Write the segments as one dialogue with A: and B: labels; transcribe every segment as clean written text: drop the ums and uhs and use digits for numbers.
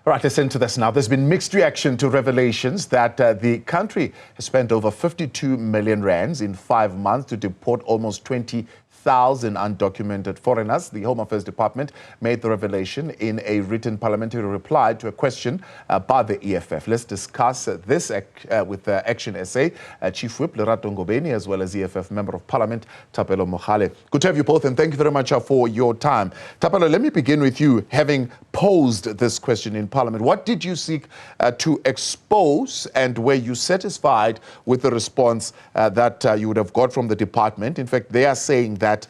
A: Right, listen to this now. There's been mixed reaction to revelations that the country has spent over 52 million rands in 5 months to deport almost 20,000 undocumented foreigners. The Home Affairs Department made the revelation in a written parliamentary reply to a question by the EFF. Let's discuss this with ActionSA Chief Whip Lerato Ngobeni, as well as EFF Member of Parliament Thapelo Mogale. Good to have you both, and thank you very much for your time. Thapelo, let me begin with you, having posed this question in Parliament. What did you seek to expose, and were you satisfied with the response that you would have got from the department? In fact, they are saying that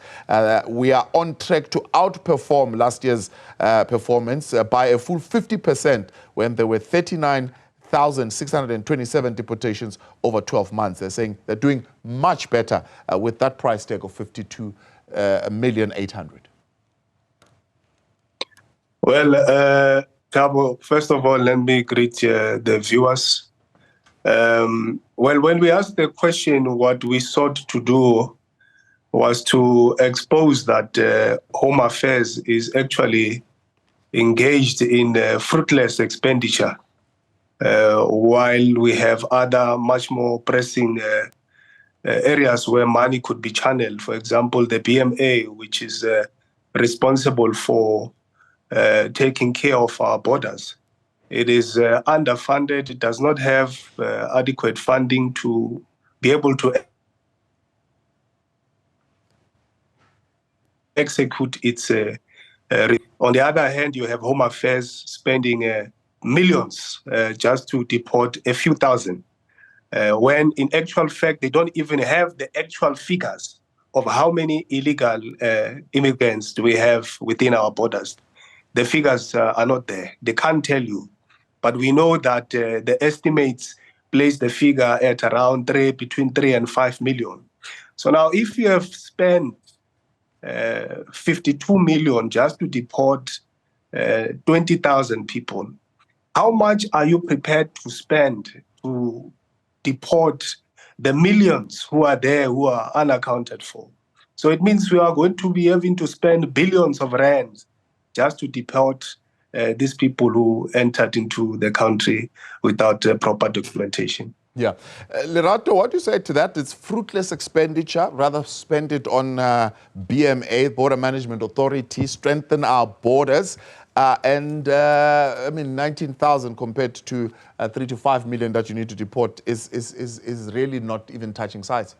A: we are on track to outperform last year's performance by a full 50% when there were 39,627 deportations over 12 months. They're saying they're doing much better with that price tag of 52,800,000.
B: Well, Thabo, first of all, let me greet the viewers. Well, when we asked the question, what we sought to do was to expose that Home Affairs is actually engaged in fruitless expenditure, while we have other much more pressing areas where money could be channeled. For example, the BMA, which is responsible for taking care of our borders. It is underfunded. It does not have adequate funding to be able to execute its. On the other hand, you have Home Affairs spending millions just to deport a few thousand, when in actual fact they don't even have the actual figures of how many illegal immigrants do we have within our borders. The figures are not there. They can't tell you. But we know that the estimates place the figure at around between 3 and 5 million. So now if you have spent 52 million just to deport 20,000 people, how much are you prepared to spend to deport the millions who are there who are unaccounted for? So it means we are going to be having to spend billions of rands just to deport these people who entered into the country without proper documentation.
A: Yeah. Lerato, what do you say to that? It's fruitless expenditure. Rather spend it on BMA, Border Management Authority, strengthen our borders. I mean, 19,000 compared to 3 to 5 million that you need to deport is really not even touching size.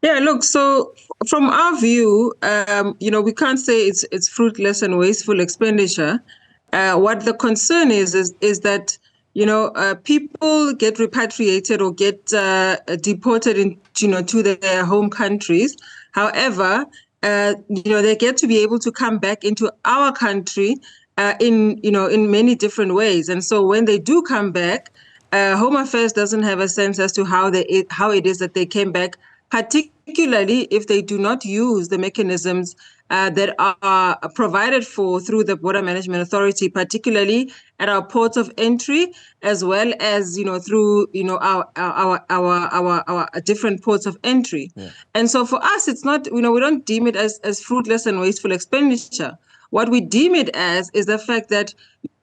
C: Yeah, look, so from our view, we can't say it's fruitless and wasteful expenditure. What the concern is that, people get repatriated or get deported to their home countries. However, they get to be able to come back into our country in many different ways. And so when they do come back, Home Affairs doesn't have a sense as to how it is that they came back, particularly if they do not use the mechanisms that are provided for through the Border Management Authority, particularly at our ports of entry, as well as through our different ports of entry. Yeah. And so for us, it's not we don't deem it as fruitless and wasteful expenditure. What we deem it as is the fact that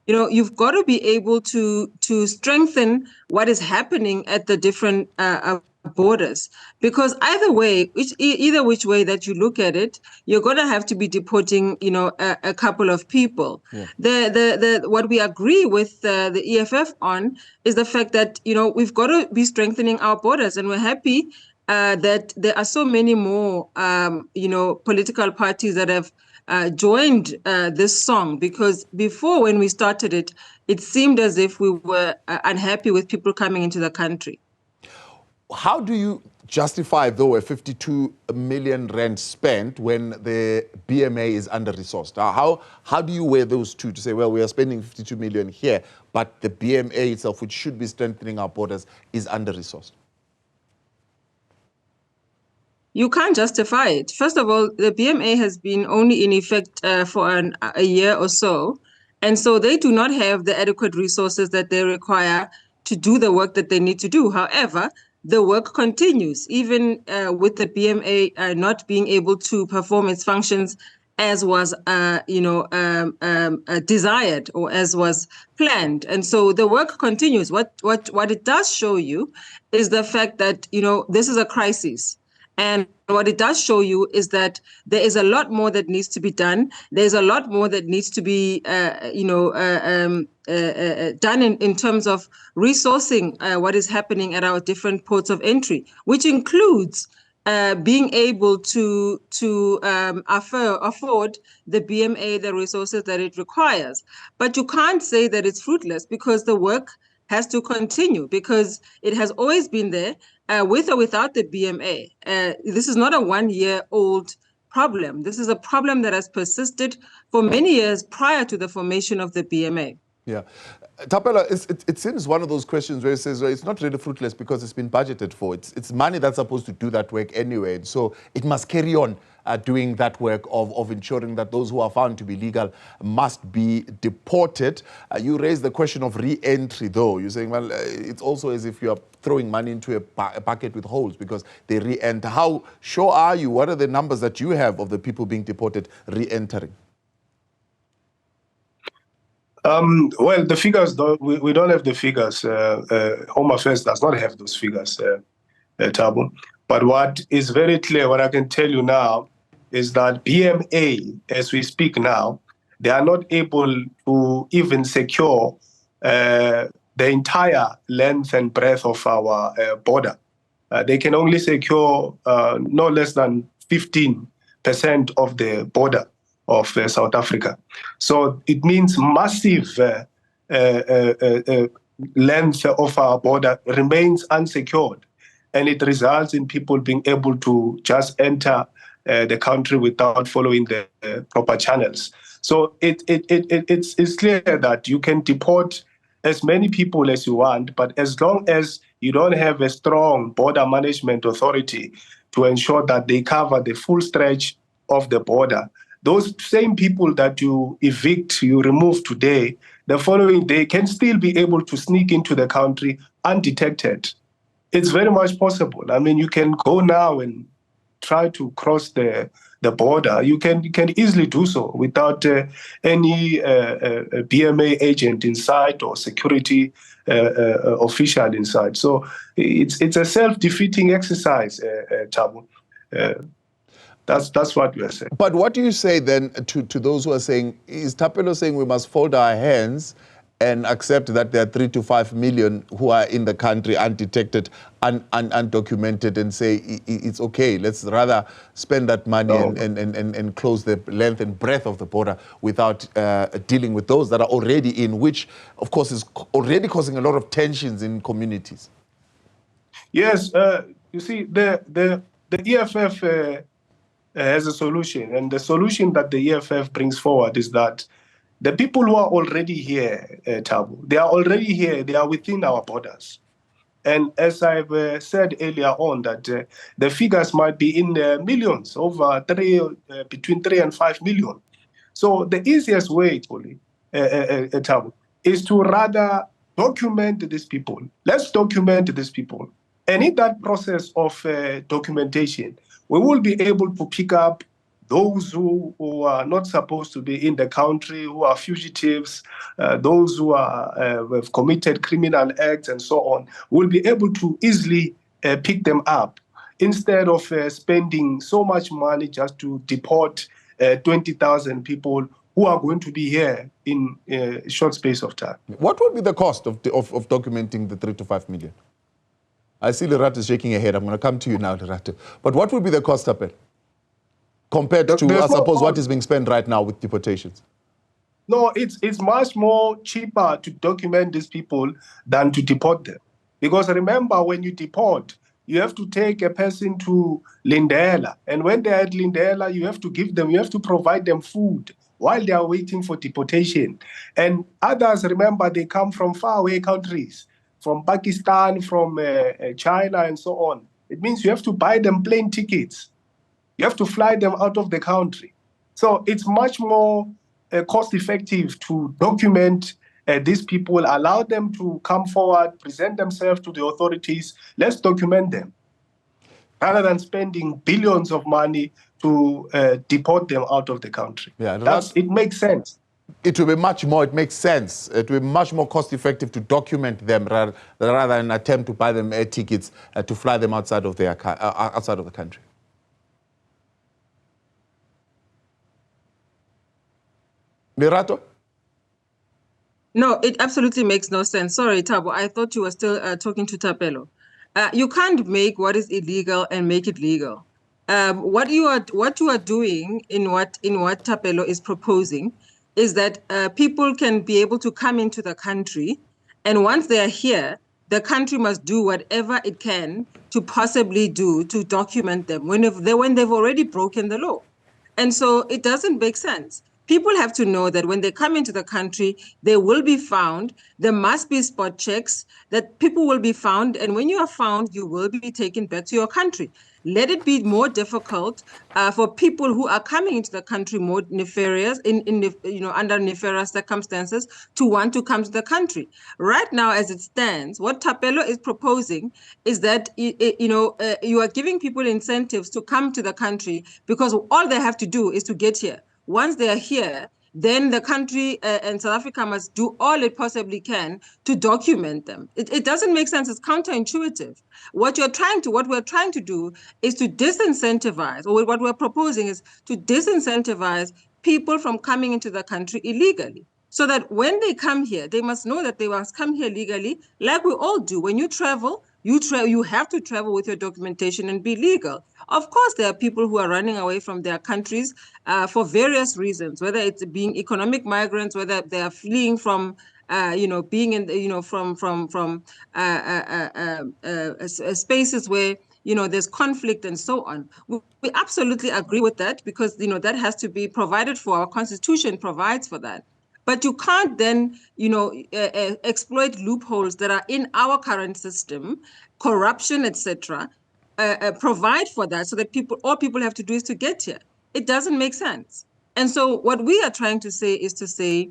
C: you've got to be able to strengthen what is happening at the different borders, because either which way that you look at it, you're going to have to be deporting a couple of people. Yeah. What we agree with the EFF on is the fact that we've got to be strengthening our borders, and we're happy that there are so many more political parties that have joined this song, because before, when we started it, it seemed as if we were unhappy with people coming into the country.
A: How do you justify, though, a 52 million rand spent when the BMA is under-resourced? How do you weigh those two to say, well, we are spending 52 million here, but the BMA itself, which should be strengthening our borders, is under-resourced?
C: You can't justify it. First of all, the BMA has been only in effect for a year or so, and so they do not have the adequate resources that they require to do the work that they need to do. However, the work continues, even with the BMA not being able to perform its functions as was, desired or as was planned. And so the work continues. What it does show you is the fact that, this is a crisis. And what it does show you is that there is a lot more that needs to be done. There's a lot more that needs to be, done in terms of resourcing what is happening at our different ports of entry, which includes being able to afford the BMA the resources that it requires. But you can't say that it's fruitless, because the work has to continue, because it has always been there, with or without the BMA. This is not a one-year-old problem. This is a problem that has persisted for many years prior to the formation of the BMA.
A: Yeah. Thapelo, it seems one of those questions where it says, well, it's not really fruitless because it's been budgeted for. It's money that's supposed to do that work anyway. So it must carry on doing that work of ensuring that those who are found to be legal must be deported. You raised the question of re-entry, though. You're saying, well, it's also as if you're throwing money into a bucket with holes because they re-enter. How sure are you? What are the numbers that you have of the people being deported re-entering?
B: Well, the figures, we don't have the figures. Home Affairs does not have those figures, Thabo. But what is very clear, what I can tell you now, is that BMA, as we speak now, they are not able to even secure the entire length and breadth of our border. They can only secure no less than 15% of the border of South Africa. So it means massive length of our border remains unsecured, and it results in people being able to just enter the country without following the proper channels. So it's clear that you can deport as many people as you want, but as long as you don't have a strong border management authority to ensure that they cover the full stretch of the border, those same people that you evict, you remove today, the following day can still be able to sneak into the country undetected. It's very much possible. I mean, you can go now and try to cross the border. You can easily do so without any BMA agent inside or security official inside. So it's a self-defeating exercise, Thabo. That's what we are saying.
A: But what do you say then to those who are saying, is Thapelo saying we must fold our hands and accept that there are 3 to 5 million who are in the country undetected, undocumented, and say it's okay, let's rather spend that money and close the length and breadth of the border without dealing with those that are already in, which of course is already causing a lot of tensions in communities?
B: Yes, you see, the EFF has a solution, and the solution that the EFF brings forward is that the people who are already here, Thabo, they are already here, they are within our borders. And as I've said earlier on, that the figures might be in millions, between 3 and 5 million. So the easiest way, Thabo, is to rather document these people. Let's document these people. And in that process of documentation, we will be able to pick up those who are not supposed to be in the country, who are fugitives, those who have committed criminal acts and so on. We'll be able to easily pick them up instead of spending so much money just to deport 20,000 people who are going to be here in a short space of time.
A: What would be the cost of documenting the 3 to 5 million? I see Lerato is shaking her head. I'm going to come to you now, Lerato. But what would be the cost of it compared to, I suppose, what is being spent right now with deportations?
B: No, it's much more cheaper to document these people than to deport them. Because remember, when you deport, you have to take a person to Lindela. And when they're at Lindela, you have to provide them food while they are waiting for deportation. And others, remember, they come from faraway countries, from Pakistan, from China, and so on. It means you have to buy them plane tickets. You have to fly them out of the country. So it's much more cost-effective to document these people, allow them to come forward, present themselves to the authorities. Let's document them. rather than spending billions of money to deport them out of the country.
A: Yeah,
B: it makes sense.
A: It will be much more, it makes sense. It will be much more cost effective to document them rather than attempt to buy them air tickets to fly them outside of the country. Lerato?
C: No, it absolutely makes no sense. Sorry, Thabo, I thought you were still talking to Thapelo. You can't make what is illegal and make it legal. What you are doing in what Thapelo is proposing is that people can be able to come into the country, and once they are here, the country must do whatever it can to possibly do to document them when they've already broken the law. And so it doesn't make sense. People have to know that when they come into the country, they will be found. There must be spot checks, that people will be found. And when you are found, you will be taken back to your country. Let it be more difficult for people who are coming into the country more nefarious, under nefarious circumstances, to want to come to the country. Right now, as it stands, what Thapelo is proposing is that you are giving people incentives to come to the country because all they have to do is to get here. Once they are here, then the country and South Africa must do all it possibly can to document them. It doesn't make sense. It's counterintuitive. What we're trying to do is to disincentivize, or what we're proposing is to disincentivize people from coming into the country illegally. So that when they come here, they must know that they must come here legally, like we all do. When you travel, you have to travel with your documentation and be legal. Of course, there are people who are running away from their countries for various reasons, whether it's being economic migrants, whether they are fleeing from, being in, from spaces where there's conflict and so on. We absolutely agree with that because that has to be provided for. Our Constitution provides for that. But you can't then, exploit loopholes that are in our current system, corruption, etc., provide for that so that all people have to do is to get here. It doesn't make sense. And so what we are trying to say is to say,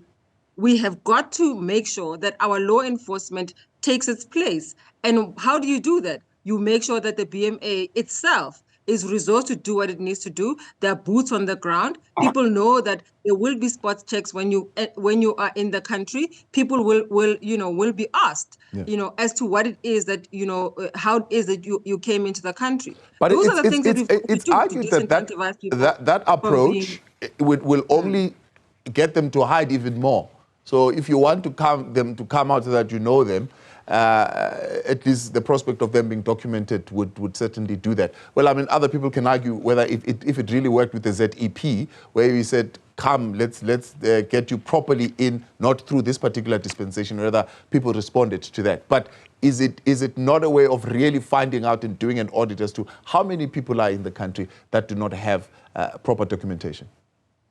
C: we have got to make sure that our law enforcement takes its place. And how do you do that? You make sure that the BMA itself is resourced to do what it needs to do. There are boots on the ground. People know that there will be spot checks when you are in the country. People will be asked, as to what it is that how it is that you came into the country.
A: But
C: those are the things
A: it's argued that approach will only get them to hide even more. So if you want them to come out so that you know them, at least the prospect of them being documented would certainly do that. Well, I mean, other people can argue whether if it really worked with the ZEP, where we said, come, let's get you properly in, not through this particular dispensation, whether people responded to that. But is it not a way of really finding out and doing an audit as to how many people are in the country that do not have proper documentation?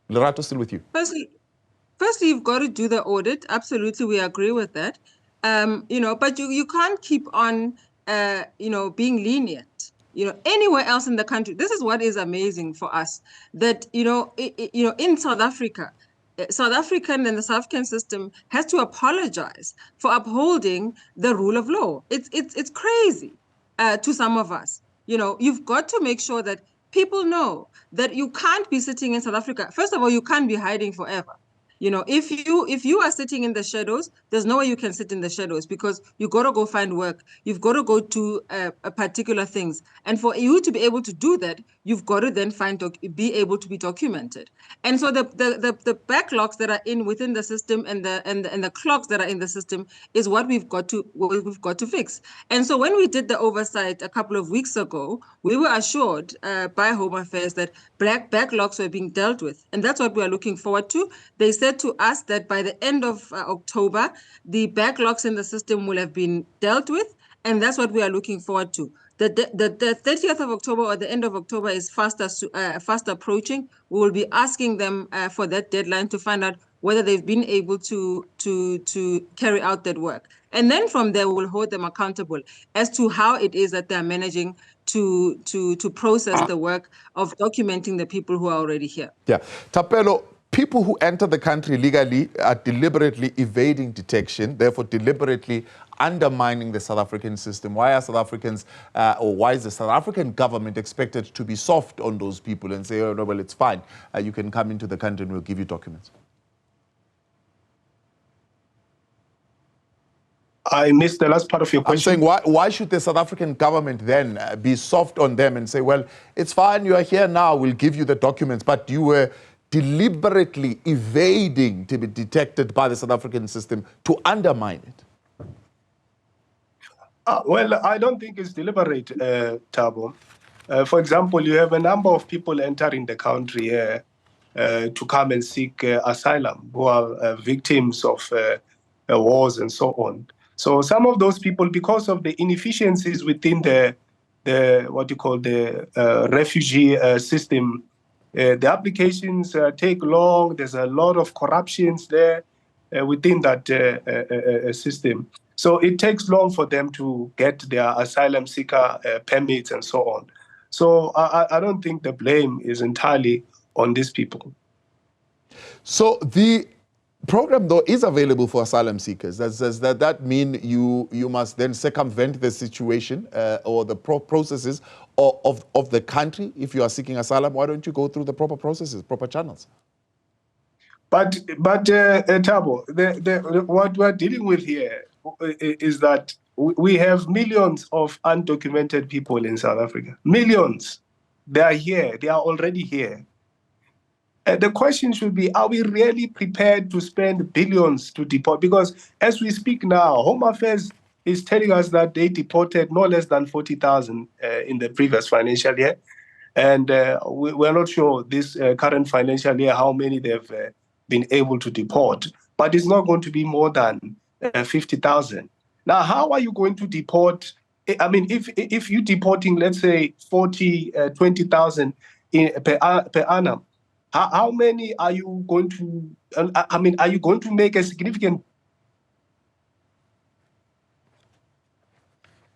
A: Lerato, still with you.
C: Firstly, you've got to do the audit. Absolutely, we agree with that. But you can't keep on, being lenient. Anywhere else in the country, this is what is amazing for us, that, in South Africa, South African and the South African system has to apologize for upholding the rule of law. It's crazy to some of us. You've got to make sure that people know that you can't be sitting in South Africa. First of all, you can't be hiding forever. If you are sitting in the shadows, there's no way you can sit in the shadows because you got to go find work. You've got to go to particular things. And for you to be able to do that, you've got to then be able to be documented. And so the backlogs that are within the system and the clogs that are in the system is what we've got to fix. And so when we did the oversight a couple of weeks ago, we were assured by Home Affairs that backlogs were being dealt with. And that's what we are looking forward to. They said to us that by the end of October, the backlogs in the system will have been dealt with, and that's what we are looking forward to. The 30th of October or the end of October is fast approaching. We will be asking them for that deadline to find out whether they've been able to carry out that work. And then from there, we will hold them accountable as to how it is that they're managing to process the work of documenting the people who are already here.
A: Yeah. Thapelo, people who enter the country legally are deliberately evading detection, therefore deliberately undermining the South African system. Why are South Africans, or why is the South African government expected to be soft on those people and say, oh, no, well, it's fine. You can come into the country and we'll give you documents?
B: I missed the last part of your question.
A: I'm saying, why should the South African government then be soft on them and say, well, it's fine, you are here now, we'll give you the documents, but you were deliberately evading to be detected by the South African system to undermine it?
B: Well, I don't think it's deliberate, Thabo. For example, you have a number of people entering the country here to come and seek asylum, who are victims of wars and so on. So some of those people, because of the inefficiencies within the what you call the refugee system, the applications take long. There's a lot of corruptions there within that system. So it takes long for them to get their asylum seeker permits and so on. So I don't think the blame is entirely on these people.
A: So the program, though, is available for asylum seekers. Does that mean you must then circumvent the situation or the processes of the country if you are seeking asylum? Why don't you go through the proper processes, proper channels?
B: But Thabo, what we're dealing with here is that we have millions of undocumented people in South Africa. Millions. They are here. They are already here. The question should be, are we really prepared to spend billions to deport? Because as we speak now, Home Affairs is telling us that they deported no less than 40,000 in the previous financial year. And we're not sure this current financial year how many they've been able to deport. But it's not going to be more than 50,000. Now, how are you going to deport? I mean, if you're deporting, let's say, 20,000 per annum, how many are you going to, I mean, are you going to make a significant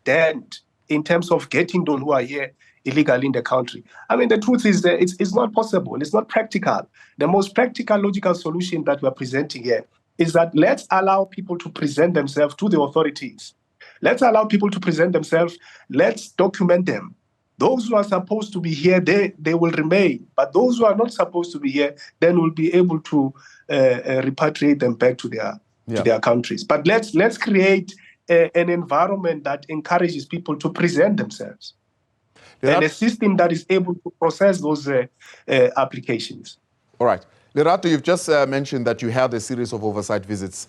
B: dent in terms of getting those who are here illegally in the country? I mean, the truth is that it's not possible. It's not practical. The most practical, logical solution that we're presenting here is that let's allow people to present themselves to the authorities. Let's allow people to present themselves. Let's document them. Those who are supposed to be here, they will remain. But those who are not supposed to be here, then we'll be able to repatriate them back to their countries. But let's create an environment that encourages people to present themselves. And a system that is able to process those applications.
A: All right. Lerato, you've just mentioned that you had a series of oversight visits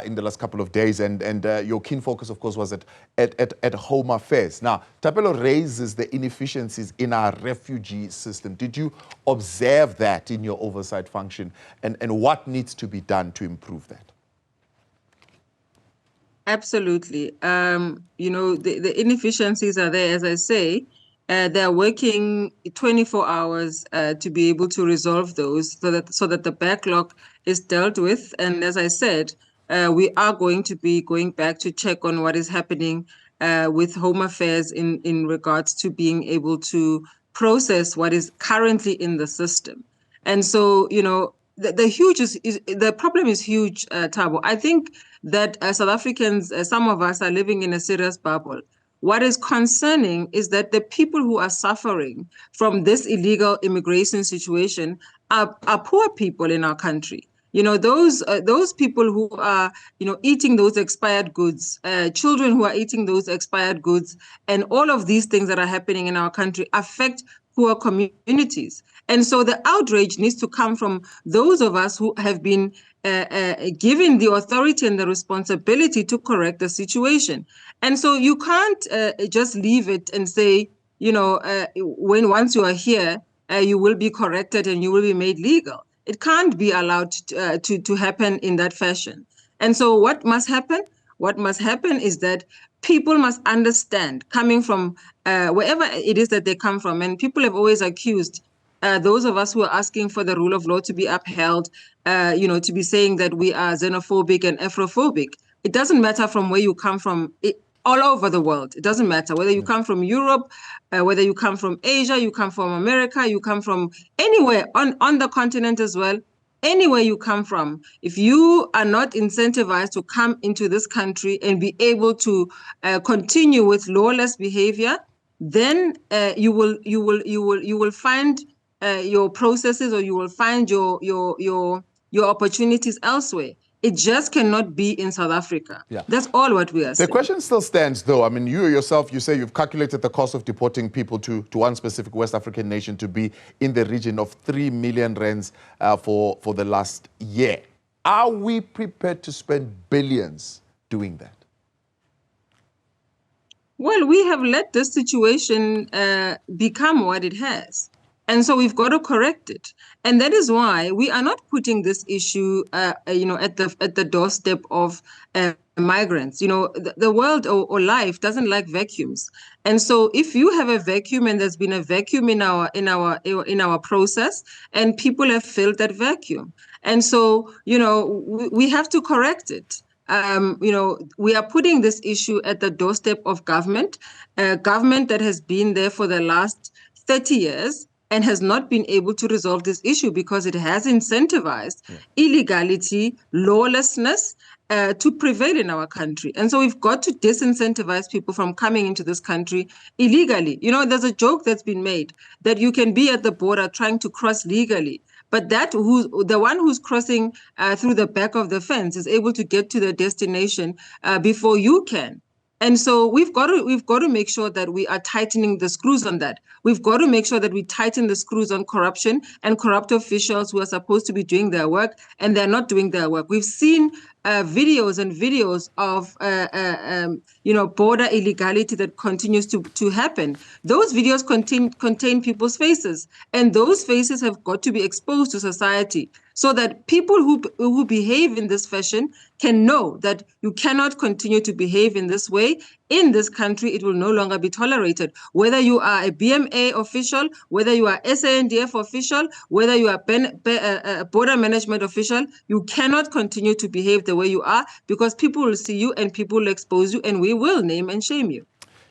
A: in the last couple of days, and your keen focus, of course, was at Home Affairs. Now, Thapelo raises the inefficiencies in our refugee system. Did you observe that in your oversight function, and what needs to be done to improve that?
C: Absolutely. You know, the inefficiencies are there, as I say. They're working 24 hours to be able to resolve those so that the backlog is dealt with. And as I said, we are going to be going back to check on what is happening with Home Affairs in regards to being able to process what is currently in the system. And so, you know, the problem is huge, Thabo. I think that South Africans, some of us are living in a serious bubble. What is concerning is that the people who are suffering from this illegal immigration situation are poor people in our country. You know, those people who are, you know, eating those expired goods, children who are eating those expired goods, and all of these things that are happening in our country affect poor communities. And so the outrage needs to come from those of us who have been given the authority and the responsibility to correct the situation. And so you can't just leave it and say, you know, once you are here, you will be corrected and you will be made legal. It can't be allowed to happen in that fashion. And so what must happen? What must happen is that people must understand, coming from wherever it is that they come from, and people have always accused those of us who are asking for the rule of law to be upheld, you know, to be saying that we are xenophobic and Afrophobic. It doesn't matter from where you come from, all over the world. It doesn't matter whether you come from Europe, whether you come from Asia, you come from America, you come from anywhere on the continent as well. anywhere you come from, if you are not incentivized to come into this country and be able to continue with lawless behavior, then you will find your processes, or you will find your opportunities elsewhere. It just cannot be in South Africa.
A: Yeah.
C: That's all what we are saying.
A: The question still stands, though. I mean, you yourself, you say you've calculated the cost of deporting people to one specific West African nation to be in the region of 3 million rands for the last year. Are we prepared to spend billions doing that?
C: Well, we have let this situation become what it has. And so we've got to correct it. And that is why we are not putting this issue, at the doorstep of migrants. The world or life doesn't like vacuums. And so if you have a vacuum, and there's been a vacuum in our process, and people have filled that vacuum. And so, we have to correct it. We are putting this issue at the doorstep of government, a government that has been there for the last 30 years and has not been able to resolve this issue because it has incentivized illegality, lawlessness to prevail in our country. And so we've got to disincentivize people from coming into this country illegally. There's a joke that's been made that you can be at the border trying to cross legally, but the one who's crossing through the back of the fence is able to get to the destination before you can. And so we've got to make sure that we are tightening the screws on that. We've got to make sure that we tighten the screws on corruption and corrupt officials who are supposed to be doing their work, and they're not doing their work. We've seen videos of border illegality that continues to happen. Those videos contain people's faces, and those faces have got to be exposed to society, so that people who behave in this fashion can know that you cannot continue to behave in this way. In this country, it will no longer be tolerated. Whether you are a BMA official, whether you are SANDF official, whether you are a border management official, you cannot continue to behave the way you are, because people will see you and people will expose you, and we will name and shame you.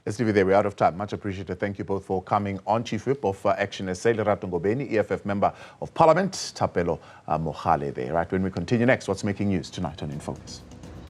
A: Let's leave it there. We're out of time. Much appreciated. Thank you both for coming on. Chief Whip of ActionSA, Lerato Ngobeni, EFF Member of Parliament, Thapelo Mogale there. Right, when we continue next, what's making news tonight on In Focus?